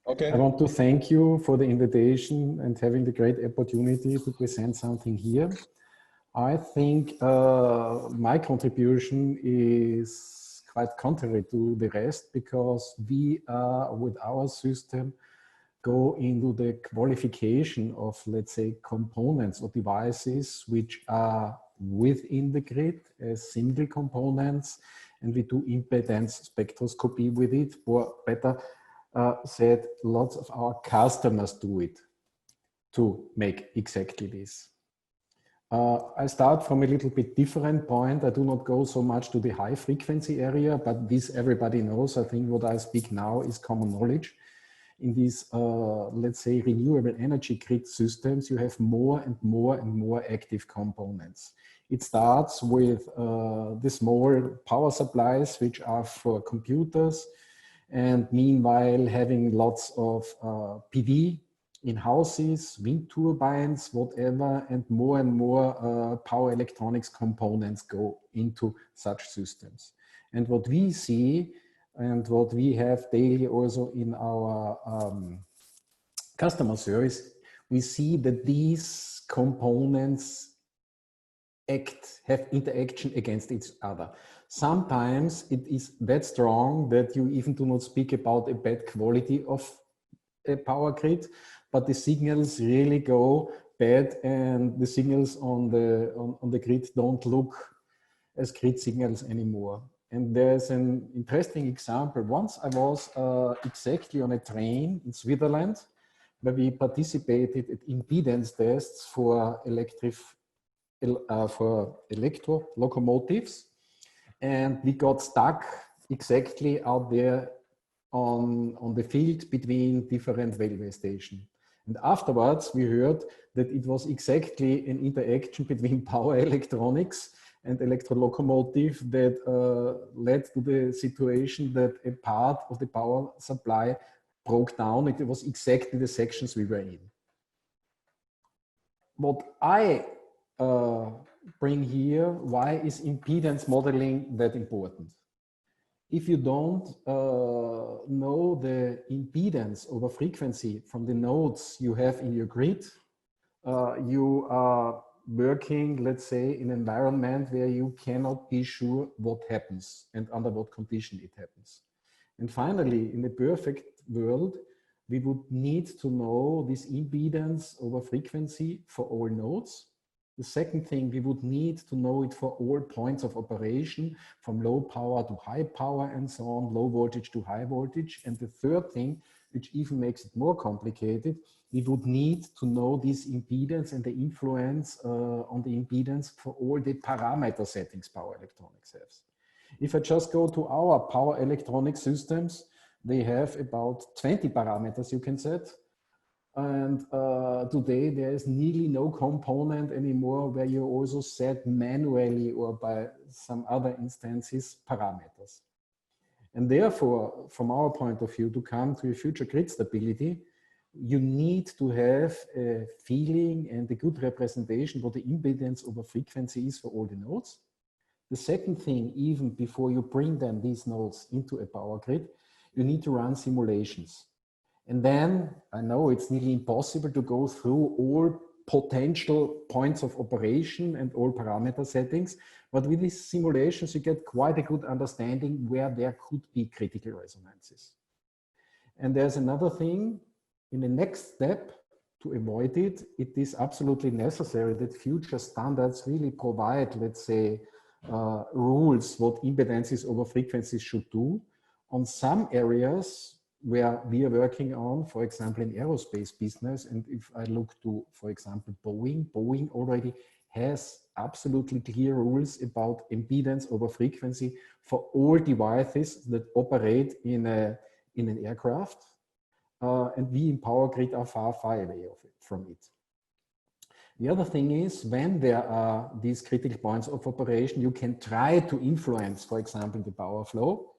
Okay. I want to thank you for the invitation and having the great opportunity to present something here. I think my contribution is quite contrary to the rest, because we with our system go into the qualification of, let's say, components or devices which are within the grid as single components, and we do impedance spectroscopy with it, or better said, lots of our customers do it to make exactly this. I start from a little bit different point. I do not go so much to the high frequency area, but this everybody knows. I think what I speak now is common knowledge. In these, let's say, renewable energy grid systems, you have more and more and more active components. It starts with the small power supplies, which are for computers, and meanwhile having lots of PV in houses, wind turbines, whatever, and more power electronics components go into such systems. And what we see, and what we have daily also in our customer service, we see that these components have interaction against each other. Sometimes it is that strong that you even do not speak about a bad quality of a power grid, but the signals really go bad, and the signals on the grid don't look as grid signals anymore. And there's an interesting example. Once I was exactly on a train in Switzerland, where we participated at impedance tests for electro locomotives, and we got stuck exactly out there on the field between different railway stations. And afterwards, we heard that it was exactly an interaction between power electronics and electro locomotive that led to the situation that a part of the power supply broke down. It was exactly the sections we were in. What I bring here, why is impedance modeling that important? If you don't know the impedance over frequency from the nodes you have in your grid, you are working, let's say, in an environment where you cannot be sure what happens and under what condition it happens. And finally, in a perfect world, we would need to know this impedance over frequency for all nodes. The second thing, we would need to know it for all points of operation, from low power to high power and so on, low voltage to high voltage. And the third thing, which even makes it more complicated, we would need to know this impedance and the influence on the impedance for all the parameter settings power electronics has. If I just go to our power electronic systems, they have about 20 parameters you can set. And today there is nearly no component anymore where you also set manually or by some other instances parameters. And therefore, from our point of view, to come to a future grid stability, you need to have a feeling and a good representation what the impedance over frequency is for all the nodes. The second thing, even before you bring then these nodes into a power grid, you need to run simulations. And then, I know it's nearly impossible to go through all potential points of operation and all parameter settings, but with these simulations, you get quite a good understanding where there could be critical resonances. And there's another thing, in the next step, to avoid it, it is absolutely necessary that future standards really provide, let's say, rules what impedances over frequencies should do. On some areas, where we are working on, for example, in aerospace business, and if I look to, for example, Boeing already has absolutely clear rules about impedance over frequency for all devices that operate in an aircraft, and we in Power Grid are far away from it. The other thing is, when there are these critical points of operation, you can try to influence, for example, the power flow.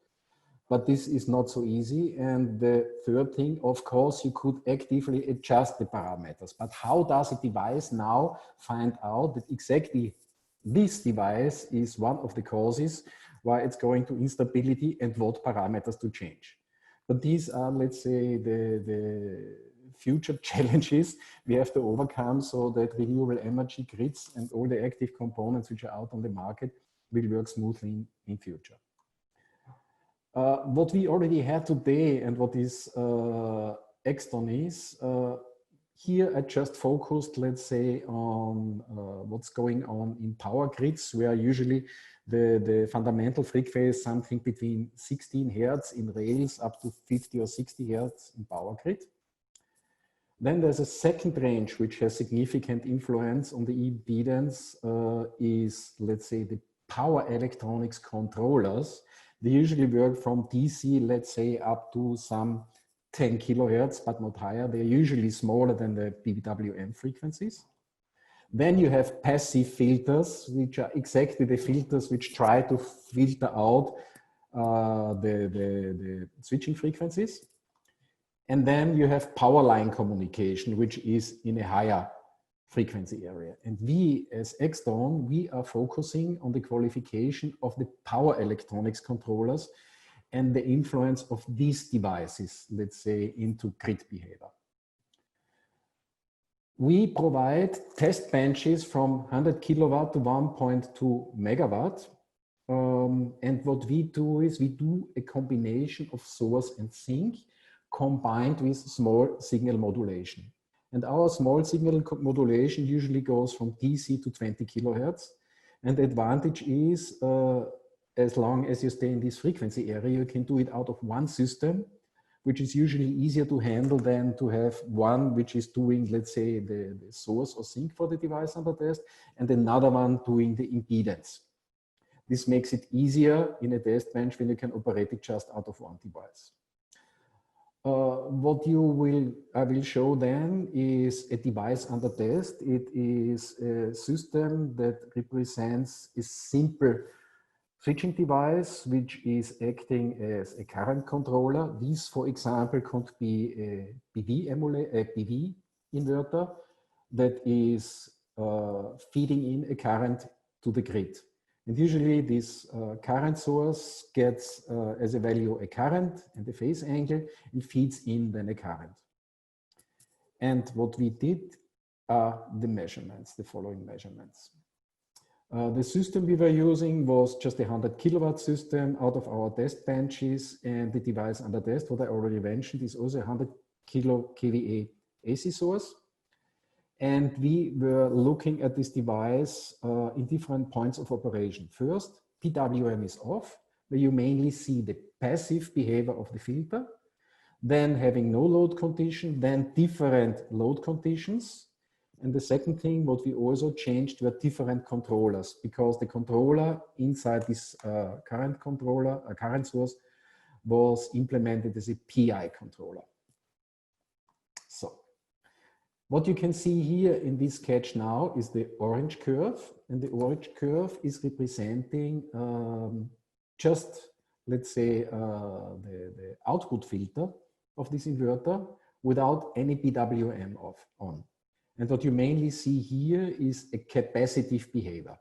But this is not so easy. And the third thing, of course, you could actively adjust the parameters. But how does a device now find out that exactly this device is one of the causes why it's going to instability and what parameters to change? But these are, let's say, the future challenges we have to overcome so that renewable energy grids and all the active components which are out on the market will work smoothly in future. What we already had today and what is EGSTON is, here I just focused, let's say, on what's going on in power grids, where usually the fundamental frequency is something between 16 Hertz in rails up to 50 or 60 Hertz in power grid. Then there's a second range which has significant influence on the impedance is, let's say, the power electronics controllers. They usually work from DC, let's say, up to some 10 kilohertz, but not higher. They're usually smaller than the PWM frequencies. Then you have passive filters, which are exactly the filters which try to filter out the switching frequencies. And then you have power line communication, which is in a higher frequency area. And we, as EGSTON, we are focusing on the qualification of the power electronics controllers and the influence of these devices, let's say, into grid behavior. We provide test benches from 100 kilowatt to 1.2 megawatt. And what we do is we do a combination of source and sink combined with small signal modulation. And our small signal modulation usually goes from DC to 20 kilohertz. And the advantage is, as long as you stay in this frequency area, you can do it out of one system, which is usually easier to handle than to have one which is doing, let's say, the source or sink for the device under test, and another one doing the impedance. This makes it easier in a test bench when you can operate it just out of one device. What I will show then is a device under test. It is a system that represents a simple switching device, which is acting as a current controller. This, for example, could be a PV inverter that is feeding in a current to the grid. And usually this current source gets as a value a current and a phase angle and feeds in then a current. And what we did are the measurements, the following measurements. The system we were using was just a 100 kilowatt system out of our test benches, and the device under test, what I already mentioned, is also a 100 kVA AC source. And we were looking at this device in different points of operation. First, PWM is off, where you mainly see the passive behavior of the filter, then having no load condition, then different load conditions. And the second thing, what we also changed were different controllers, because the controller inside this current source, was implemented as a PI controller. So what you can see here in this sketch now is the orange curve, and the orange curve is representing just, let's say, the output filter of this inverter without any PWM on. And what you mainly see here is a capacitive behavior.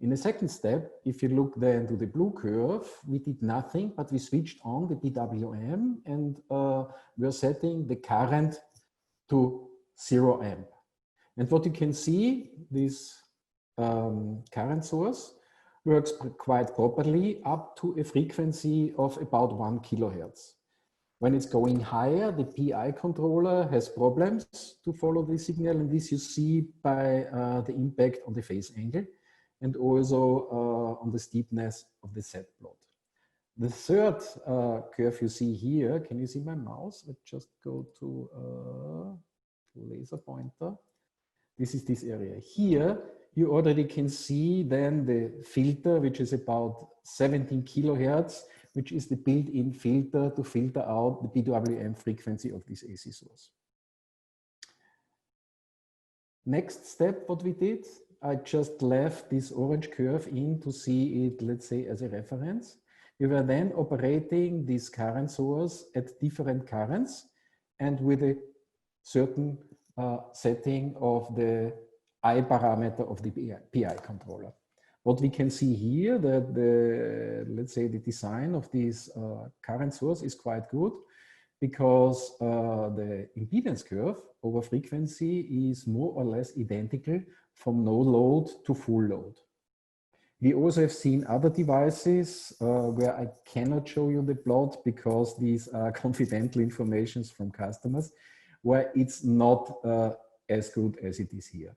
In the second step, if you look then to the blue curve, we did nothing, but we switched on the PWM and we're setting the current to 0 amp. And what you can see, this current source works quite properly up to a frequency of about 1 kilohertz. When it's going higher, the PI controller has problems to follow the signal, and this you see by the impact on the phase angle and also on the steepness of the set plot. The third curve you see here, can you see my mouse? Let's just go to laser pointer. This is this area. Here, you already can see then the filter, which is about 17 kilohertz, which is the built-in filter to filter out the PWM frequency of this AC source. Next step, what we did, I just left this orange curve in to see it, let's say, as a reference. We were then operating this current source at different currents and with a certain setting of the I parameter of the PI controller. What we can see here, that the, let's say, the design of this current source is quite good, because the impedance curve over frequency is more or less identical from no load to full load. We also have seen other devices where I cannot show you the plot because these are confidential informations from customers, where it's not as good as it is here.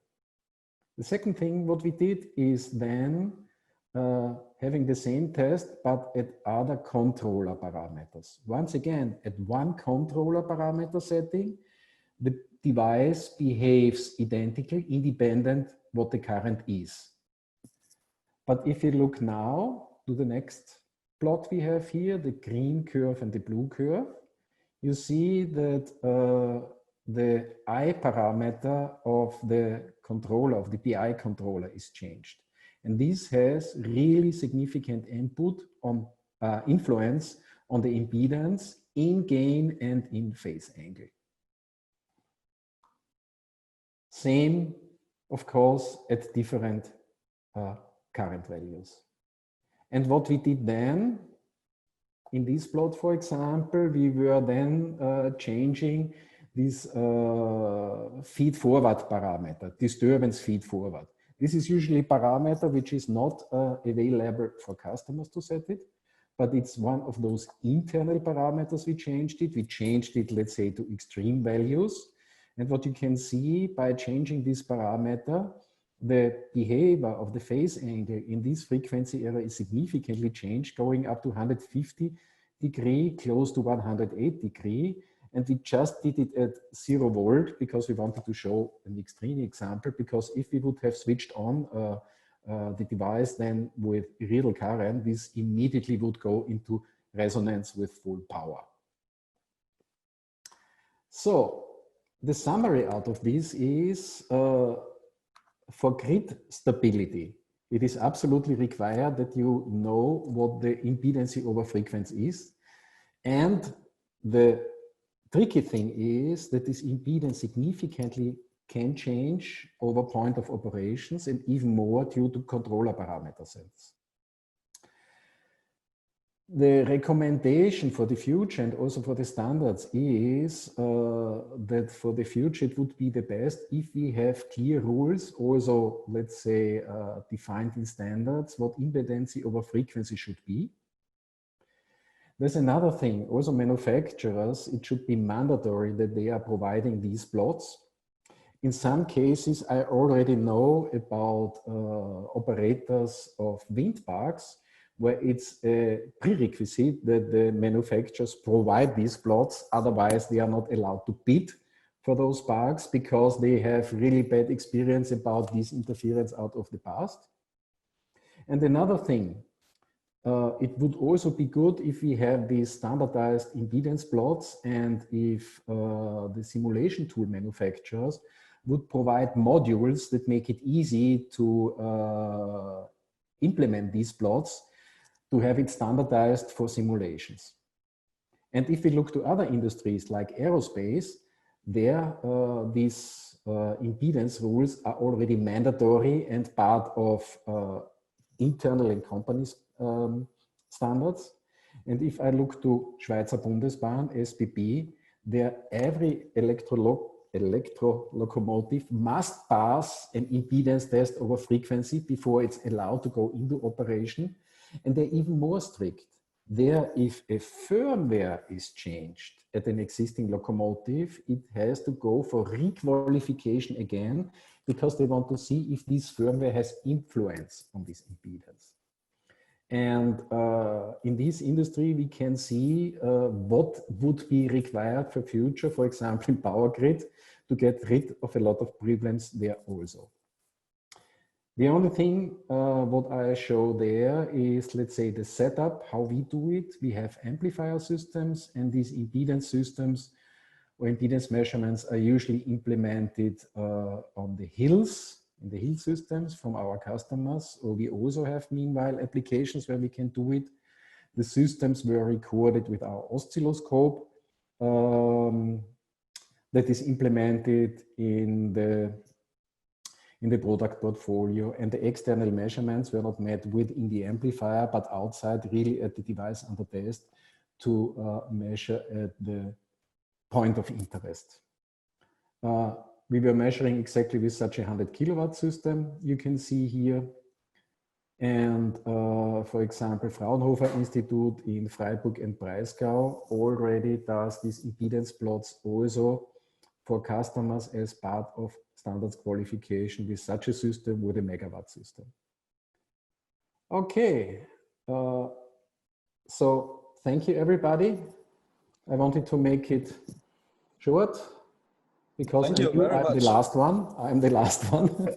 The second thing what we did is then having the same test, but at other controller parameters. Once again, at one controller parameter setting, the device behaves identical, independent what the current is. But if you look now to the next plot we have here, the green curve and the blue curve, you see that the I parameter of the controller, of the PI controller, is changed. And this has really significant input on influence on the impedance in gain and in phase angle. Same, of course, at different current values. And what we did then, in this plot, for example, we were then changing this feed forward parameter, disturbance feed forward. This is usually a parameter which is not available for customers to set it, but it's one of those internal parameters we changed it. We changed it, let's say, to extreme values. And what you can see by changing this parameter, the behavior of the phase angle in this frequency area is significantly changed, going up to 150 degree, close to 108 degree. And we just did it at 0 volt because we wanted to show an extreme example, because if we would have switched on the device then with real current, this immediately would go into resonance with full power. So the summary out of this is for grid stability, it is absolutely required that you know what the impedance over frequency is. And the tricky thing is that this impedance significantly can change over point of operations and even more due to controller parameter sets. The recommendation for the future and also for the standards is that for the future it would be the best if we have clear rules, also let's say defined in standards, what impedance over frequency should be. There's another thing, also manufacturers, it should be mandatory that they are providing these plots. In some cases, I already know about operators of wind parks where it's a prerequisite that the manufacturers provide these plots, otherwise they are not allowed to bid for those parks because they have really bad experience about this interference out of the past. And another thing, it would also be good if we have these standardized impedance plots and if the simulation tool manufacturers would provide modules that make it easy to implement these plots, to have it standardized for simulations. And if we look to other industries like aerospace, there these impedance rules are already mandatory and part of internal and companies standards. And if I look to Schweizer Bundesbahn, SBB, there every electro locomotive must pass an impedance test over frequency before it's allowed to go into operation. And they're even more strict. There, if a firmware is changed at an existing locomotive, it has to go for requalification again, because they want to see if this firmware has influence on this impedance. And in this industry, we can see what would be required for future, for example, in power grid, to get rid of a lot of problems there also. The only thing what I show there is, let's say, the setup, how we do it. We have amplifier systems, and these impedance systems or impedance measurements are usually implemented on the hills, in the hill systems from our customers, or we also have meanwhile applications where we can do it. The systems were recorded with our oscilloscope that is implemented in the in the product portfolio, and the external measurements were not made within the amplifier, but outside, really at the device under test, to measure at the point of interest. We were measuring exactly with such a 100 kilowatt system, you can see here. And for example, Fraunhofer Institute in Freiburg and Breisgau already does these impedance plots also for customers as part of standards qualification with such a system with a megawatt system. Okay, so thank you everybody. I wanted to make it short because I'm the last one. I'm the last one.